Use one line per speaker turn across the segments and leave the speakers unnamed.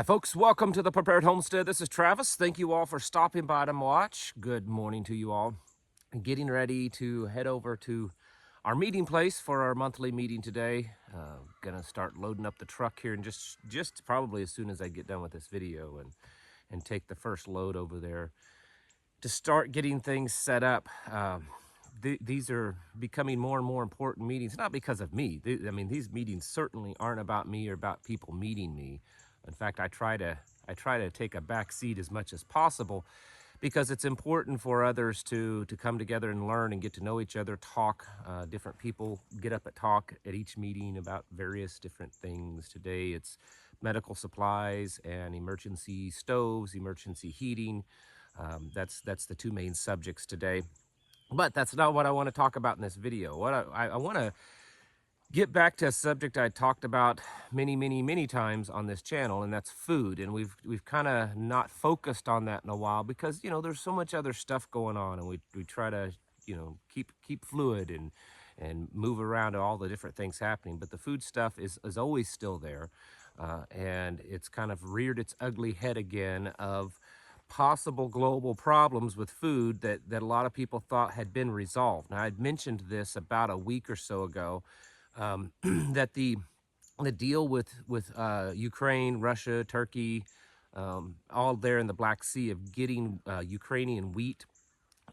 Hi folks, welcome to the Prepared Homestead. This is Travis. Thank you all for stopping by to watch. Good morning to you all. Getting ready to head over to our meeting place for our monthly meeting today. Gonna start loading up the truck here and just probably as soon as I get done with this video and take the first load over there to start getting things set up. These are becoming more and more important meetings, not because of me. I mean, these meetings certainly aren't about me or about people meeting me. In fact, I try to take a back seat as much as possible because it's important for others to come together and learn and get to know each other, talk. Different people get up and talk at each meeting about various different things. Today it's medical supplies and emergency stoves, emergency heating. That's the two main subjects today. But that's not what I want to talk about in this video. What I want to get back to a subject I talked about many times on this channel, and that's food. And we've kind of not focused on that in a while because, you know, there's so much other stuff going on, and we try to, you know, keep fluid and move around to all the different things happening. But the food stuff is always still there, and it's kind of reared its ugly head again of possible global problems with food that a lot of people thought had been resolved. Now, I'd mentioned this about a week or so ago, that the deal with Ukraine, Russia, Turkey, all there in the Black Sea, of getting Ukrainian wheat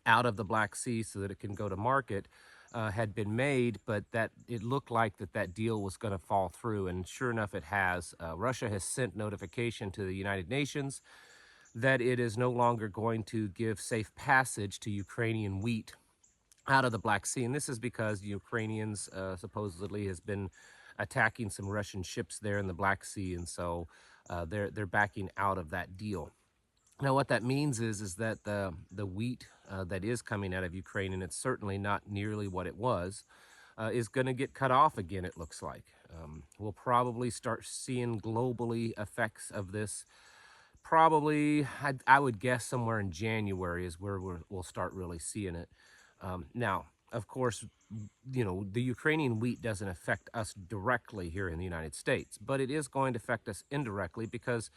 out of the Black Sea so that it can go to market, had been made, but that it looked like that deal was going to fall through, and sure enough, it has. Russia has sent notification to the United Nations that it is no longer going to give safe passage to Ukrainian wheat out of the Black Sea. And this is because the Ukrainians supposedly has been attacking some Russian ships there in the Black Sea, and so they're backing out of that deal. Now, what that means is that the wheat that is coming out of Ukraine, and it's certainly not nearly what it was, is going to get cut off again, it looks like. We'll probably start seeing globally effects of this. Probably, I would guess somewhere in January is where we'll start really seeing it. Now, of course, you know, the Ukrainian wheat doesn't affect us directly here in the United States, but it is going to affect us indirectly because,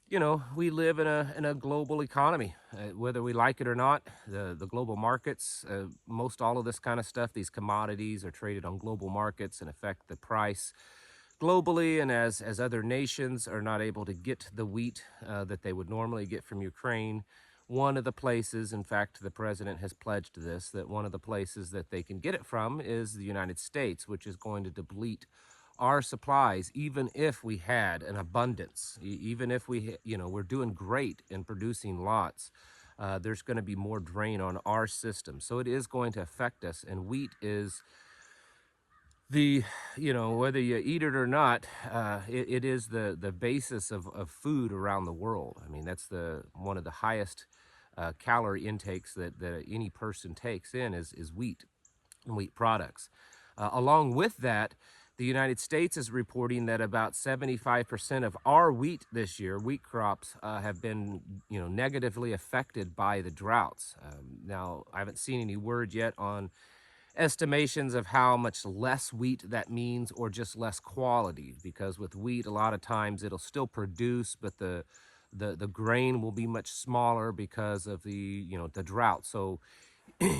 you know, we live in a global economy, whether we like it or not. The global markets, most all of this kind of stuff, these commodities are traded on global markets and affect the price globally. And as other nations are not able to get the wheat that they would normally get from Ukraine, one of the places, in fact, the president has pledged this, that one of the places that they can get it from is the United States, which is going to deplete our supplies, even if we had an abundance, even if we, you know, we're doing great in producing lots. There's going to be more drain on our system. So it is going to affect us. And wheat is you know, whether you eat it or not, it is the basis of food around the world. I mean, that's one of the highest calorie intakes that any person takes in is wheat and wheat products. Along with that, the United States is reporting that about 75% of our wheat this year, wheat crops, have been, you know, negatively affected by the droughts. Now, I haven't seen any word yet on estimations of how much less wheat that means, or just less quality, because with wheat a lot of times it'll still produce, but the grain will be much smaller because of the drought. So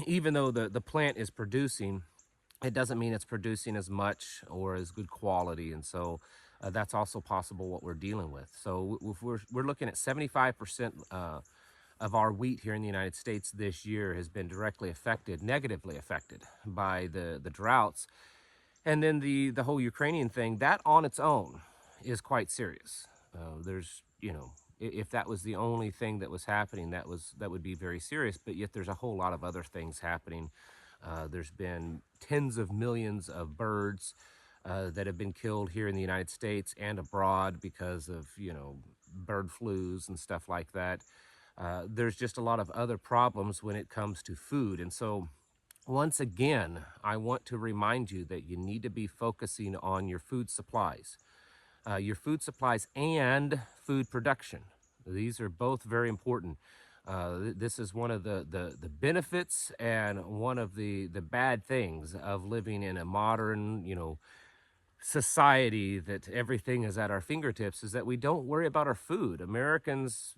even though the plant is producing, it doesn't mean it's producing as much or as good quality. And so that's also possible what we're dealing with. So if we're looking at 75% of our wheat here in the United States this year has been negatively affected by the droughts. And then the whole Ukrainian thing, that on its own is quite serious. There's, you know, if that was the only thing that was happening, that would be very serious. But yet there's a whole lot of other things happening. There's been tens of millions of birds that have been killed here in the United States and abroad because of, you know, bird flus and stuff like that. There's just a lot of other problems when it comes to food. And so once again, I want to remind you that you need to be focusing on your food supplies and food production. These are both very important. This is one of the benefits and one of the bad things of living in a modern, you know, society that everything is at our fingertips is that we don't worry about our food. Americans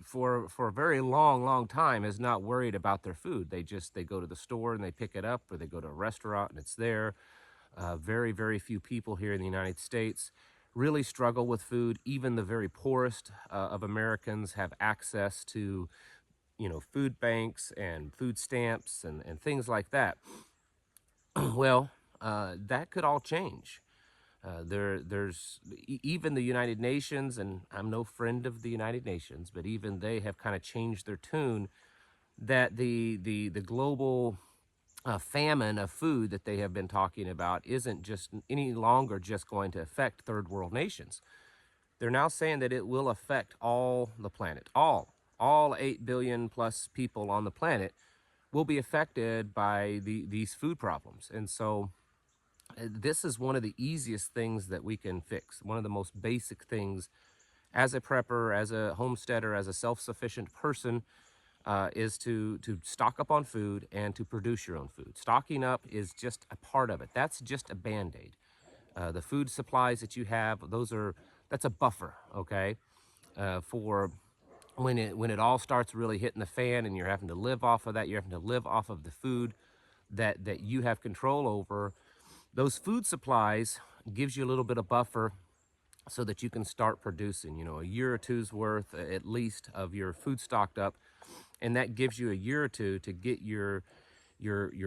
for a very long time has not worried about their food. They go to the store and they pick it up, or they go to a restaurant and it's there. Very few people here in the United States really struggle with food. Even the very poorest of Americans have access to, food banks and food stamps and things like that. Well, that could all change. Even the United Nations, and I'm no friend of the United Nations, but even they have kind of changed their tune that the global famine of food that they have been talking about isn't just any longer just going to affect third world nations. They're now saying that it will affect all the planet. All 8 billion plus people on the planet will be affected by these food problems. And so this is one of the easiest things that we can fix. One of the most basic things as a prepper, as a homesteader, as a self-sufficient person, is to stock up on food and to produce your own food. Stocking up is just a part of it. That's just a band-aid. The food supplies that you have, that's a buffer, okay, for when it all starts really hitting the fan and you're having to live off of that. You're having to live off of the food that you have control over. Those food supplies gives you a little bit of buffer so that you can start producing, a year or two's worth at least of your food stocked up. And that gives you a year or two to get your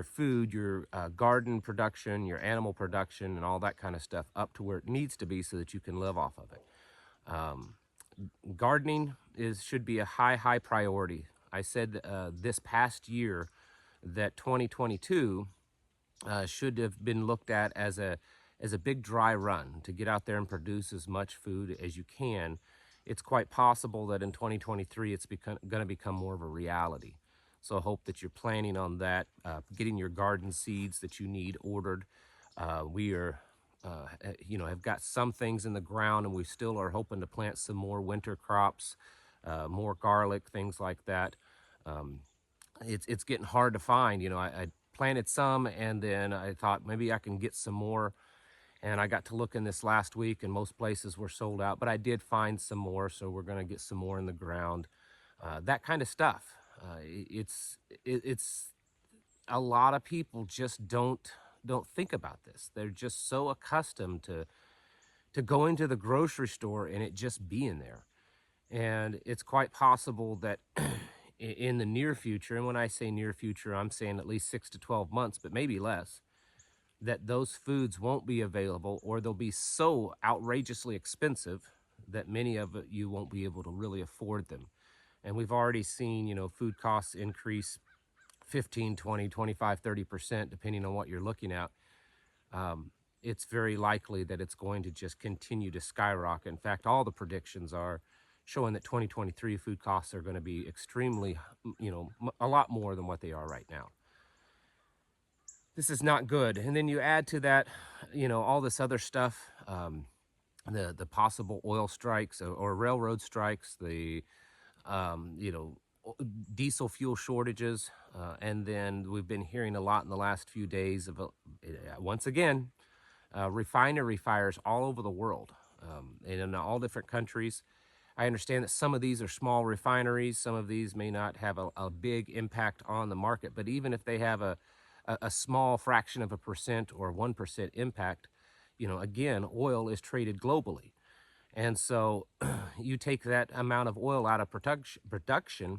food, your garden production, your animal production, and all that kind of stuff up to where it needs to be so that you can live off of it. Gardening should be a high priority. I said this past year that 2022 should have been looked at as a big dry run to get out there and produce as much food as you can. It's quite possible that in 2023 it's going to become more of a reality. So I hope that you're planning on that, getting your garden seeds that you need ordered. We are, have got some things in the ground, and we still are hoping to plant some more winter crops, more garlic, things like that. It's getting hard to find. I planted some, and then I thought maybe I can get some more. And I got to looking this last week, and most places were sold out, but I did find some more, so we're going to get some more in the ground. That kind of stuff. It's a lot of people just don't think about this. They're just so accustomed to going to the grocery store and it just being there. And it's quite possible that in the near future, and when I say near future, I'm saying at least 6 to 12 months, but maybe less, that those foods won't be available, or they'll be so outrageously expensive that many of you won't be able to really afford them. And we've already seen, food costs increase 15, 20, 25, 30%, depending on what you're looking at. It's very likely that it's going to just continue to skyrocket. In fact, all the predictions are showing that 2023 food costs are going to be extremely, a lot more than what they are right now. This is not good. And then you add to that, all this other stuff, the possible oil strikes or railroad strikes, the, diesel fuel shortages. And then we've been hearing a lot in the last few days of, once again, refinery fires all over the world, and in all different countries. I understand that some of these are small refineries. Some of these may not have a big impact on the market, but even if they have a small fraction of a percent or 1% impact, again, oil is traded globally. And so you take that amount of oil out of production,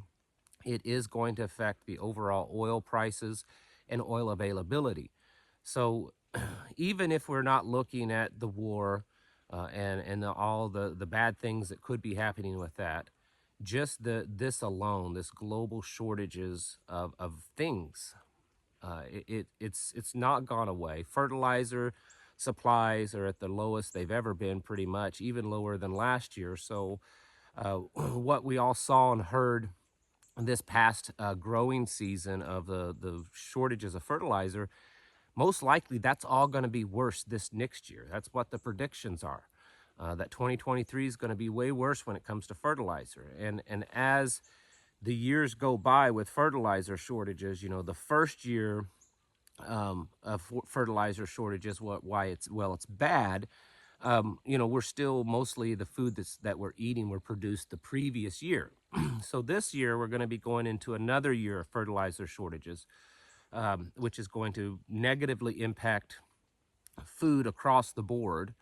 it is going to affect the overall oil prices and oil availability. So even if we're not looking at the war and all the bad things that could be happening with that, just this alone, this global shortages of things, it's not gone away. Fertilizer supplies are at the lowest they've ever been, pretty much, even lower than last year. So what we all saw and heard this past growing season of the shortages of fertilizer, most likely that's all going to be worse this next year. That's what the predictions are. That 2023 is going to be way worse when it comes to fertilizer. And as the years go by with fertilizer shortages, the first year fertilizer shortages. Why it's bad. We're still mostly the food that we're eating were produced the previous year. So this year we're going to be going into another year of fertilizer shortages, which is going to negatively impact food across the board.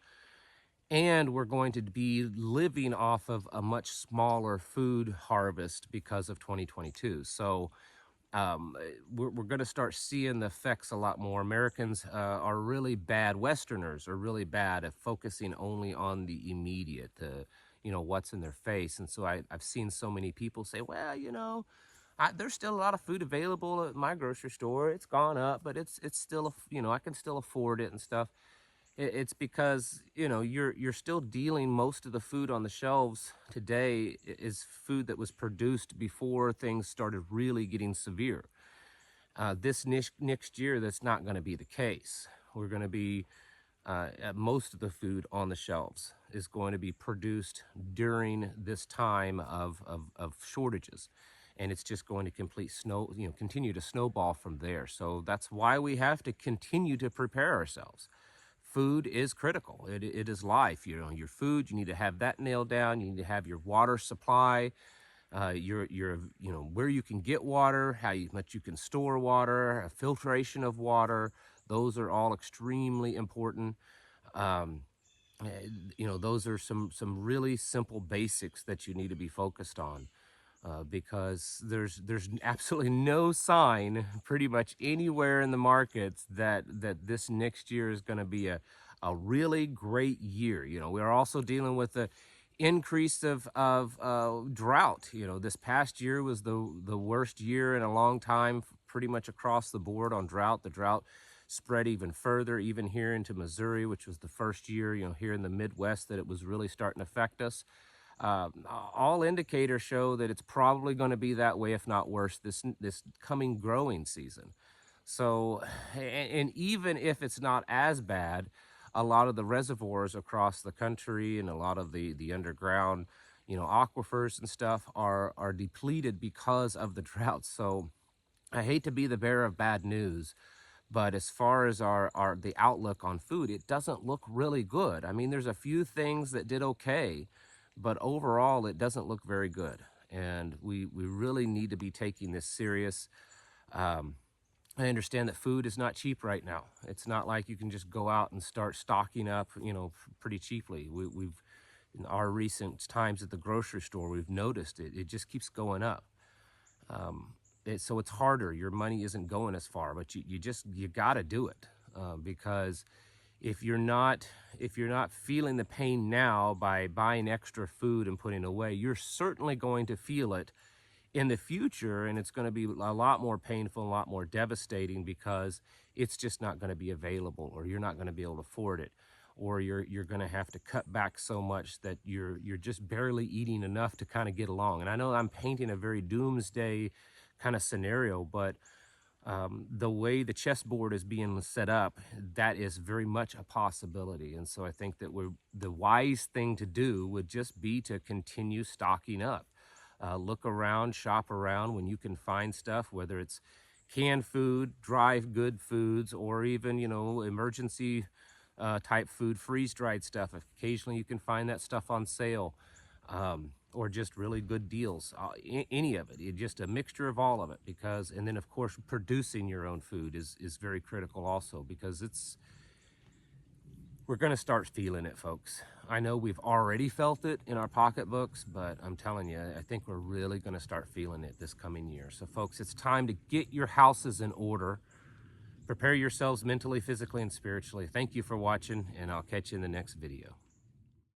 And we're going to be living off of a much smaller food harvest because of 2022. So we're going to start seeing the effects a lot more. Americans are really bad. Westerners are really bad at focusing only on the immediate, what's in their face. And so I've seen so many people say, well, there's still a lot of food available at my grocery store. It's gone up, but it's still, I can still afford it and stuff. It's because you're still dealing. Most of the food on the shelves today is food that was produced before things started really getting severe. This next year, that's not going to be the case. We're going to be most of the food on the shelves is going to be produced during this time of shortages, and it's just going to continue to snowball from there. So that's why we have to continue to prepare ourselves. Food is critical. It is life. Your food, you need to have that nailed down. You need to have your water supply, where you can get water, much you can store water, a filtration of water. Those are all extremely important. Um, those are some really simple basics that you need to be focused on. Because there's absolutely no sign pretty much anywhere in the markets that this next year is going to be a really great year. We're also dealing with the increase of drought. This past year was the worst year in a long time, pretty much across the board on drought. The drought spread even further, even here into Missouri, which was the first year, here in the Midwest, that it was really starting to affect us. All indicators show that it's probably going to be that way, if not worse, this coming growing season. So, and even if it's not as bad, a lot of the reservoirs across the country and a lot of the underground, aquifers and stuff are depleted because of the drought. So, I hate to be the bearer of bad news, but as far as the outlook on food, it doesn't look really good. I mean, there's a few things that did okay, but overall it doesn't look very good. And we really need to be taking this serious. I understand that food is not cheap right now. It's not like you can just go out and start stocking up, pretty cheaply. We've in our recent times at the grocery store, we've noticed it just keeps going up. So it's harder. Your money isn't going as far, but you got to do it, because if you're not feeling the pain now by buying extra food and putting away, you're certainly going to feel it in the future, and it's going to be a lot more painful, a lot more devastating, because it's just not going to be available, or you're not going to be able to afford it, or you're going to have to cut back so much that you're just barely eating enough to kind of get along. And I know I'm painting a very doomsday kind of scenario, but the way the chessboard is being set up, that is very much a possibility. And so I think that the wise thing to do would just be to continue stocking up. Look around, shop around when you can find stuff, whether it's canned food, dry good foods, or even, emergency type food, freeze-dried stuff. Occasionally you can find that stuff on sale, or just really good deals. Any of it, just a mixture of all of it. And then of course producing your own food is very critical also, because we're going to start feeling it, folks. I know we've already felt it in our pocketbooks, but I'm telling you, I think we're really going to start feeling it this coming year. So folks, it's time to get your houses in order. Prepare yourselves mentally, physically, and spiritually. Thank you for watching, and I'll catch you in the next video.